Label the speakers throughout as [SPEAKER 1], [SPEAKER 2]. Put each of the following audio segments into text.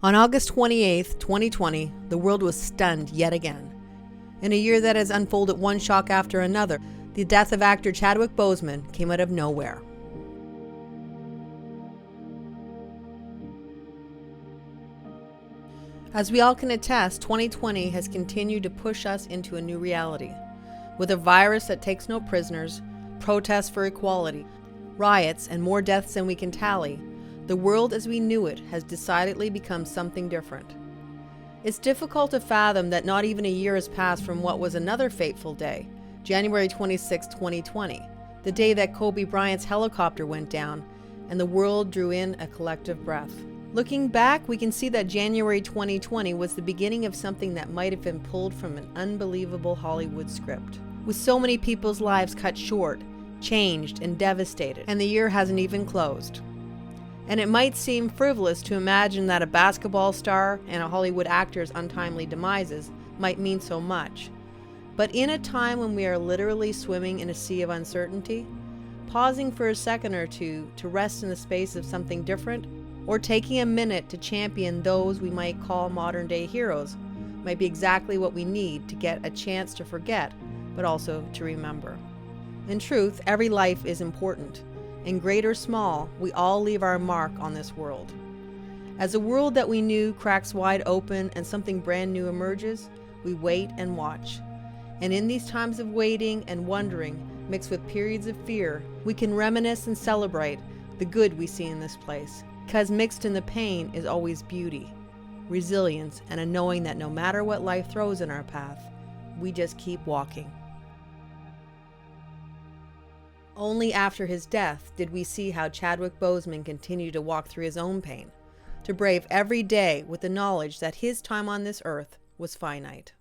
[SPEAKER 1] On August 28, 2020, the world was stunned yet again. In a year that has unfolded one shock after another, the death of actor Chadwick Boseman came out of nowhere. As we all can attest, 2020 has continued to push us into a new reality. With a virus that takes no prisoners, protests for equality, riots, and more deaths than we can tally, the world as we knew it has decidedly become something different. It's difficult to fathom that not even a year has passed from what was another fateful day, January 26, 2020, the day that Kobe Bryant's helicopter went down and the world drew in a collective breath. Looking back, we can see that January 2020 was the beginning of something that might have been pulled from an unbelievable Hollywood script. With so many people's lives cut short, changed, and devastated, and the year hasn't even closed. And it might seem frivolous to imagine that a basketball star and a Hollywood actor's untimely demises might mean so much. But in a time when we are literally swimming in a sea of uncertainty, pausing for a second or two to rest in the space of something different, or taking a minute to champion those we might call modern-day heroes, might be exactly what we need to get a chance to forget, but also to remember. In truth, every life is important. And great or small, we all leave our mark on this world. As the world that we knew cracks wide open and something brand new emerges, we wait and watch. And in these times of waiting and wondering, mixed with periods of fear, we can reminisce and celebrate the good we see in this place. Because mixed in the pain is always beauty, resilience, and a knowing that no matter what life throws in our path, we just keep walking. Only after his death did we see how Chadwick Boseman continued to walk through his own pain, to brave every day with the knowledge that his time on this earth was finite.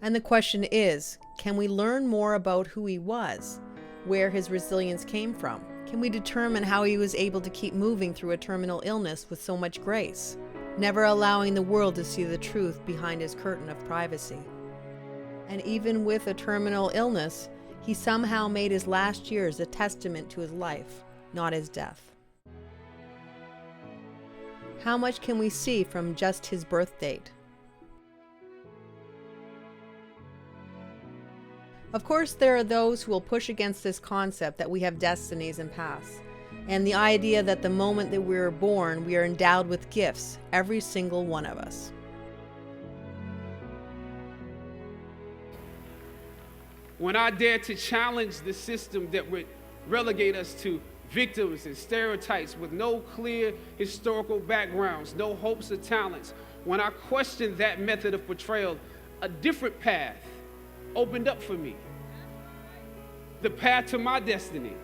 [SPEAKER 1] And the question is, can we learn more about who he was, where his resilience came from? Can we determine how he was able to keep moving through a terminal illness with so much grace, never allowing the world to see the truth behind his curtain of privacy? And even with a terminal illness, he somehow made his last years a testament to his life, not his death. How much can we see from just his birth date? Of course, there are those who will push against this concept that we have destinies and paths, and the idea that the moment that we are born, we are endowed with gifts, every single one of us.
[SPEAKER 2] When I dare to challenge the system that would relegate us to victims and stereotypes with no clear historical backgrounds, no hopes or talents, when I questioned that method of portrayal, a different path opened up for me. The path to my destiny.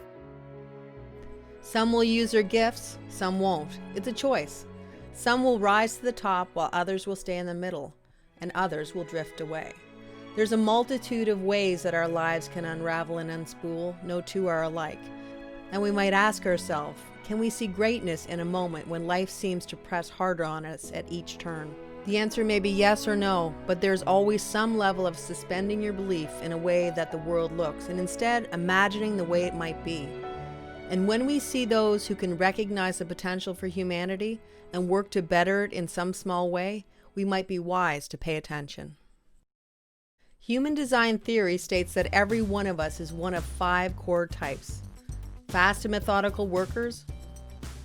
[SPEAKER 1] Some will use their gifts, some won't. It's a choice. Some will rise to the top while others will stay in the middle, and others will drift away. There's a multitude of ways that our lives can unravel and unspool. No two are alike. And we might ask ourselves, can we see greatness in a moment when life seems to press harder on us at each turn? The answer may be yes or no, but there's always some level of suspending your belief in a way that the world looks, and instead imagining the way it might be. And when we see those who can recognize the potential for humanity and work to better it in some small way, we might be wise to pay attention. Human design theory states that every one of us is one of 5 core types: fast and methodical workers,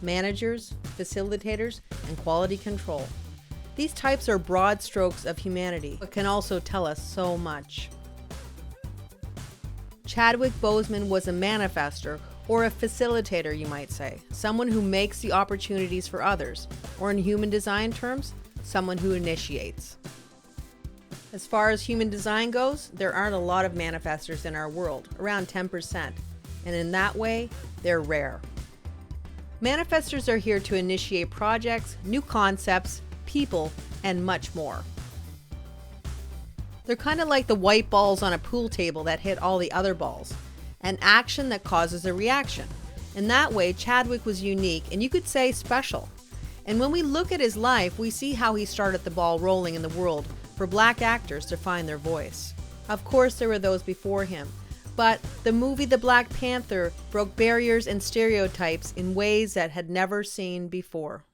[SPEAKER 1] managers, facilitators, and quality control. These types are broad strokes of humanity, but can also tell us so much. Chadwick Boseman was a manifestor, or a facilitator, you might say, someone who makes the opportunities for others, or in human design terms, someone who initiates. As far as human design goes, there aren't a lot of manifestors in our world, around 10%, and in that way, they're rare. Manifestors are here to initiate projects, new concepts, people, and much more. They're kind of like the white balls on a pool table that hit all the other balls, an action that causes a reaction. In that way, Chadwick was unique, and you could say special. And when we look at his life, we see how he started the ball rolling in the world for Black actors to find their voice. Of course, there were those before him, But the movie The Black Panther broke barriers and stereotypes in ways that had never seen before.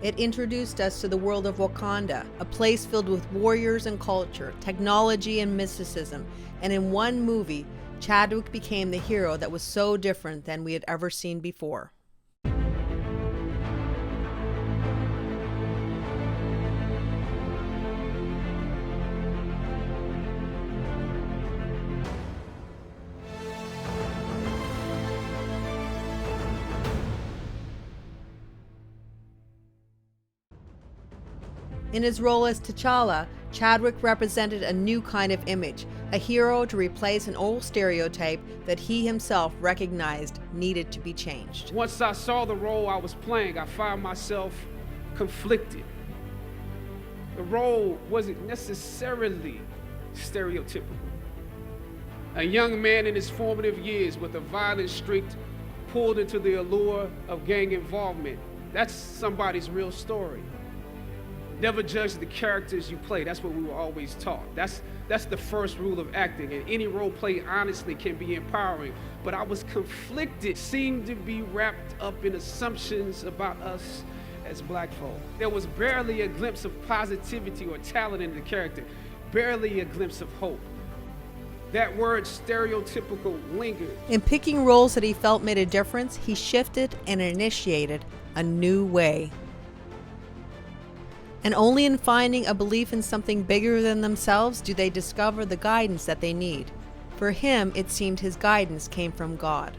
[SPEAKER 1] It introduced us to the world of Wakanda, a place filled with warriors and culture, technology and mysticism, and in one movie, Chadwick became the hero that was so different than we had ever seen before. In his role as T'Challa, Chadwick represented a new kind of image, a hero to replace an old stereotype that he himself recognized needed to be changed.
[SPEAKER 2] Once I saw the role I was playing, I found myself conflicted. The role wasn't necessarily stereotypical. A young man in his formative years with a violent streak pulled into the allure of gang involvement. That's somebody's real story. Never judge the characters you play. That's what we were always taught. That's the first rule of acting. And any role played honestly can be empowering. But I was conflicted, seemed to be wrapped up in assumptions about us as black folk. There was barely a glimpse of positivity or talent in the character, barely a glimpse of hope. That word stereotypical lingered.
[SPEAKER 1] In picking roles that he felt made a difference, he shifted and initiated a new way. And only in finding a belief in something bigger than themselves do they discover the guidance that they need. For him, it seemed his guidance came from God.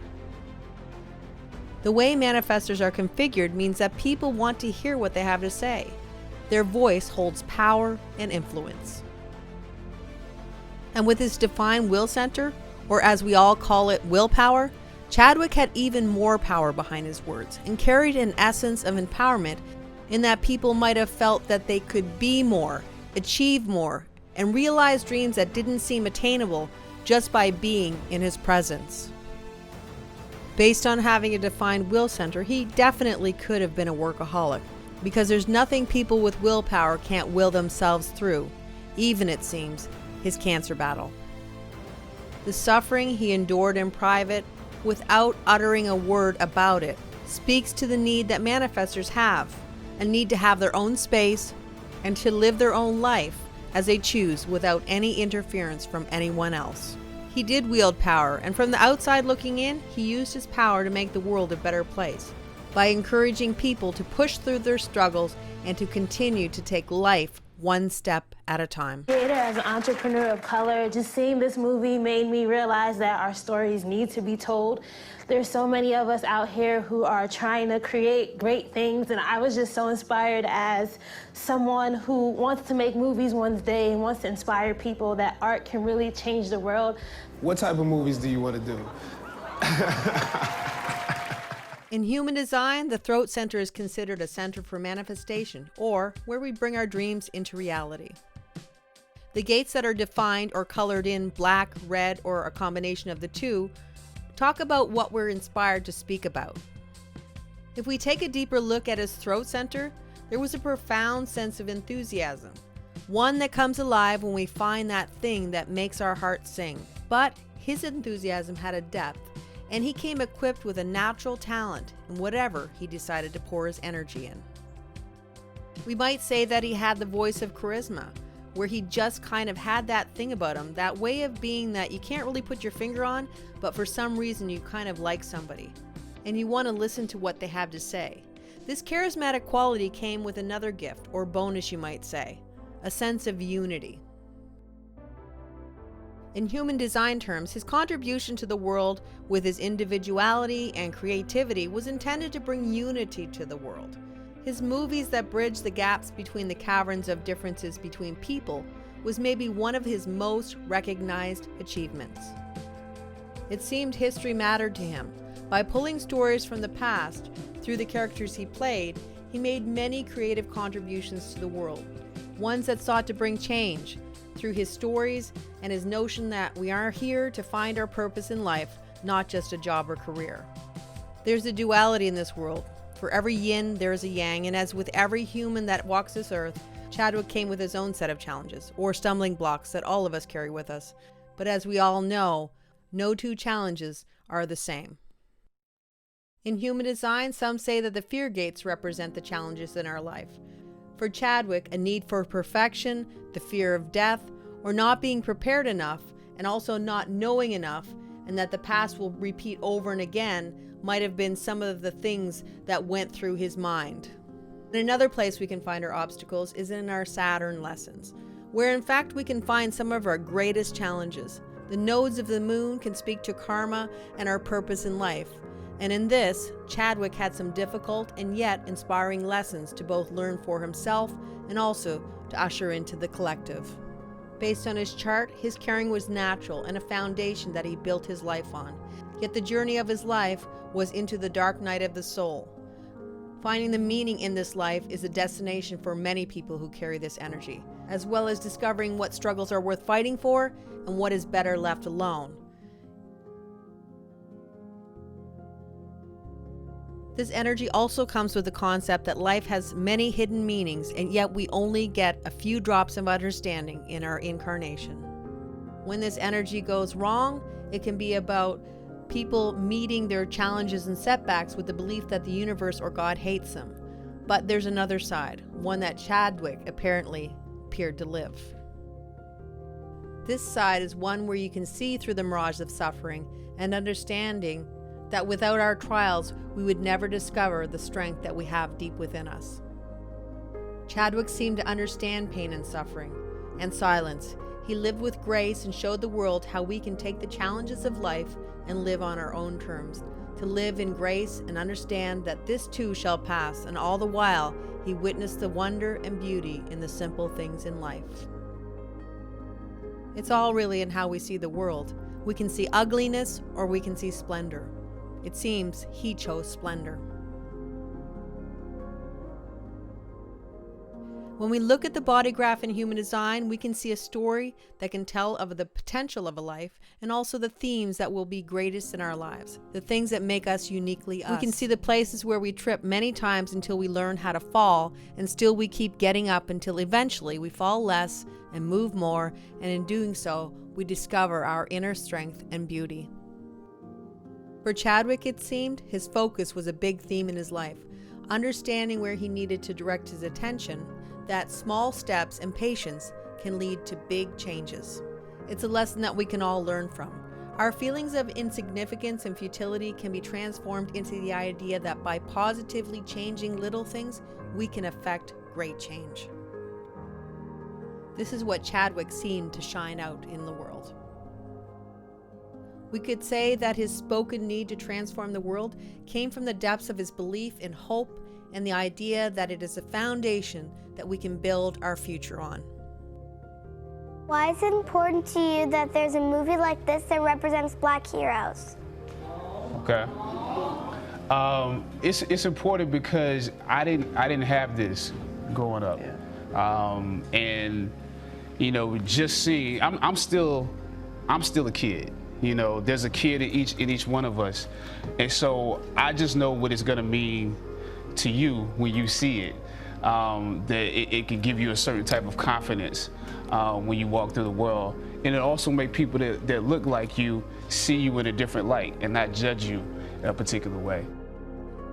[SPEAKER 1] The way manifestors are configured means that people want to hear what they have to say. Their voice holds power and influence. And with his defined will center, or as we all call it, willpower, Chadwick had even more power behind his words and carried an essence of empowerment in that people might have felt that they could be more, achieve more, and realize dreams that didn't seem attainable just by being in his presence. Based on having a defined will center, he definitely could have been a workaholic, because there's nothing people with willpower can't will themselves through, even, it seems, his cancer battle. The suffering he endured in private, without uttering a word about it, speaks to the need that manifestors have, a need to have their own space and to live their own life as they choose without any interference from anyone else. He did wield power, and from the outside looking in, he used his power to make the world a better place by encouraging people to push through their struggles and to continue to take life one step at a time.
[SPEAKER 3] Creator, as an entrepreneur of color, just seeing this movie made me realize that our stories need to be told. There's so many of us out here who are trying to create great things, and I was just so inspired as someone who wants to make movies one day and wants to inspire people that art can really change the world.
[SPEAKER 4] What type of movies do you want to do?
[SPEAKER 1] In human design, the throat center is considered a center for manifestation, or where we bring our dreams into reality. The gates that are defined or colored in black, red, or a combination of the two talk about what we're inspired to speak about. If we take a deeper look at his throat center, there was a profound sense of enthusiasm, one that comes alive when we find that thing that makes our hearts sing. But his enthusiasm had a depth, and he came equipped with a natural talent in whatever he decided to pour his energy in. We might say that he had the voice of charisma, where he just kind of had that thing about him, that way of being that you can't really put your finger on, but for some reason you kind of like somebody, and you want to listen to what they have to say. This charismatic quality came with another gift, or bonus you might say, a sense of unity. In human design terms, his contribution to the world with his individuality and creativity was intended to bring unity to the world. His movies that bridged the gaps between the caverns of differences between people was maybe one of his most recognized achievements. It seemed history mattered to him. By pulling stories from the past through the characters he played, he made many creative contributions to the world, ones that sought to bring change through his stories and his notion that we are here to find our purpose in life, not just a job or career. There's a duality in this world. For every yin, there is a yang, and as with every human that walks this earth, Chadwick came with his own set of challenges, or stumbling blocks that all of us carry with us. But as we all know, No two challenges are the same. In human design, some say that the fear gates represent the challenges in our life. For Chadwick, a need for perfection, the fear of death, or not being prepared enough, and also not knowing enough, and that the past will repeat over and again, might have been some of the things that went through his mind. And another place we can find our obstacles is in our Saturn lessons, where in fact we can find some of our greatest challenges. The nodes of the moon can speak to karma and our purpose in life. And in this, Chadwick had some difficult and yet inspiring lessons to both learn for himself and also to usher into the collective. Based on his chart, his caring was natural and a foundation that he built his life on. Yet the journey of his life was into the dark night of the soul. Finding the meaning in this life is a destination for many people who carry this energy, as well as discovering what struggles are worth fighting for and what is better left alone. This energy also comes with the concept that life has many hidden meanings, and yet we only get a few drops of understanding in our incarnation. When this energy goes wrong, it can be about people meeting their challenges and setbacks with the belief that the universe or God hates them. But there's another side, one that Chadwick apparently appeared to live. This side is one where you can see through the mirage of suffering and understanding that without our trials, we would never discover the strength that we have deep within us. Chadwick seemed to understand pain and suffering and silence. He lived with grace and showed the world how we can take the challenges of life and live on our own terms, to live in grace and understand that this too shall pass, and all the while he witnessed the wonder and beauty in the simple things in life. It's all really in how we see the world. We can see ugliness or we can see splendor. It seems he chose splendor. When we look at the body graph in human design, we can see a story that can tell of the potential of a life and also the themes that will be greatest in our lives, the things that make us uniquely us. We can see the places where we trip many times until we learn how to fall, and still we keep getting up until eventually we fall less and move more, and in doing so, we discover our inner strength and beauty. For Chadwick, it seemed, his focus was a big theme in his life, understanding where he needed to direct his attention, that small steps and patience can lead to big changes. It's a lesson that we can all learn from. Our feelings of insignificance and futility can be transformed into the idea that by positively changing little things, we can affect great change. This is what Chadwick seemed to shine out in the world. We could say that his spoken need to transform the world came from the depths of his belief in hope and the idea that it is a foundation that we can build our future on.
[SPEAKER 5] Why is it important to you that there's a movie like this that represents Black heroes?
[SPEAKER 2] Okay. It's important because I didn't have this growing up, and you know, just seeing I'm still a kid. You know, there's a kid in each one of us, and so I just know what it's gonna mean to you when you see it. That it can give you a certain type of confidence when you walk through the world, and it also make people that look like you see you in a different light and not judge you in a particular way.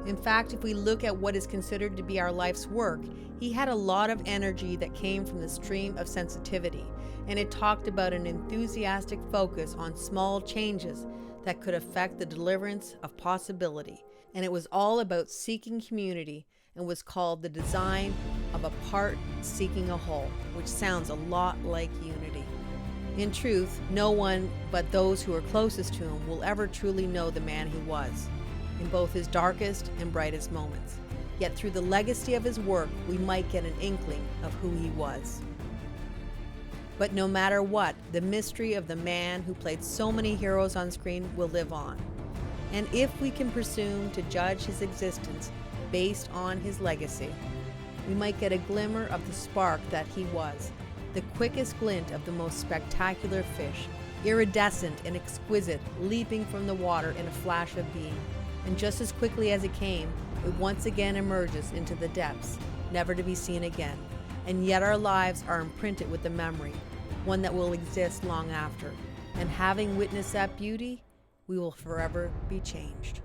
[SPEAKER 1] In fact, if we look at what is considered to be our life's work, he had a lot of energy that came from the stream of sensitivity, and it talked about an enthusiastic focus on small changes that could affect the deliverance of possibility. And it was all about seeking community and was called the design of a part seeking a whole, which sounds a lot like unity. In truth, no one but those who are closest to him will ever truly know the man he was, in both his darkest and brightest moments. Yet through the legacy of his work, we might get an inkling of who he was. But no matter what, the mystery of the man who played so many heroes on screen will live on. And if we can presume to judge his existence based on his legacy, we might get a glimmer of the spark that he was, the quickest glint of the most spectacular fish, iridescent and exquisite, leaping from the water in a flash of being. And just as quickly as it came, it once again emerges into the depths, never to be seen again. And yet our lives are imprinted with the memory, one that will exist long after. And having witnessed that beauty, we will forever be changed.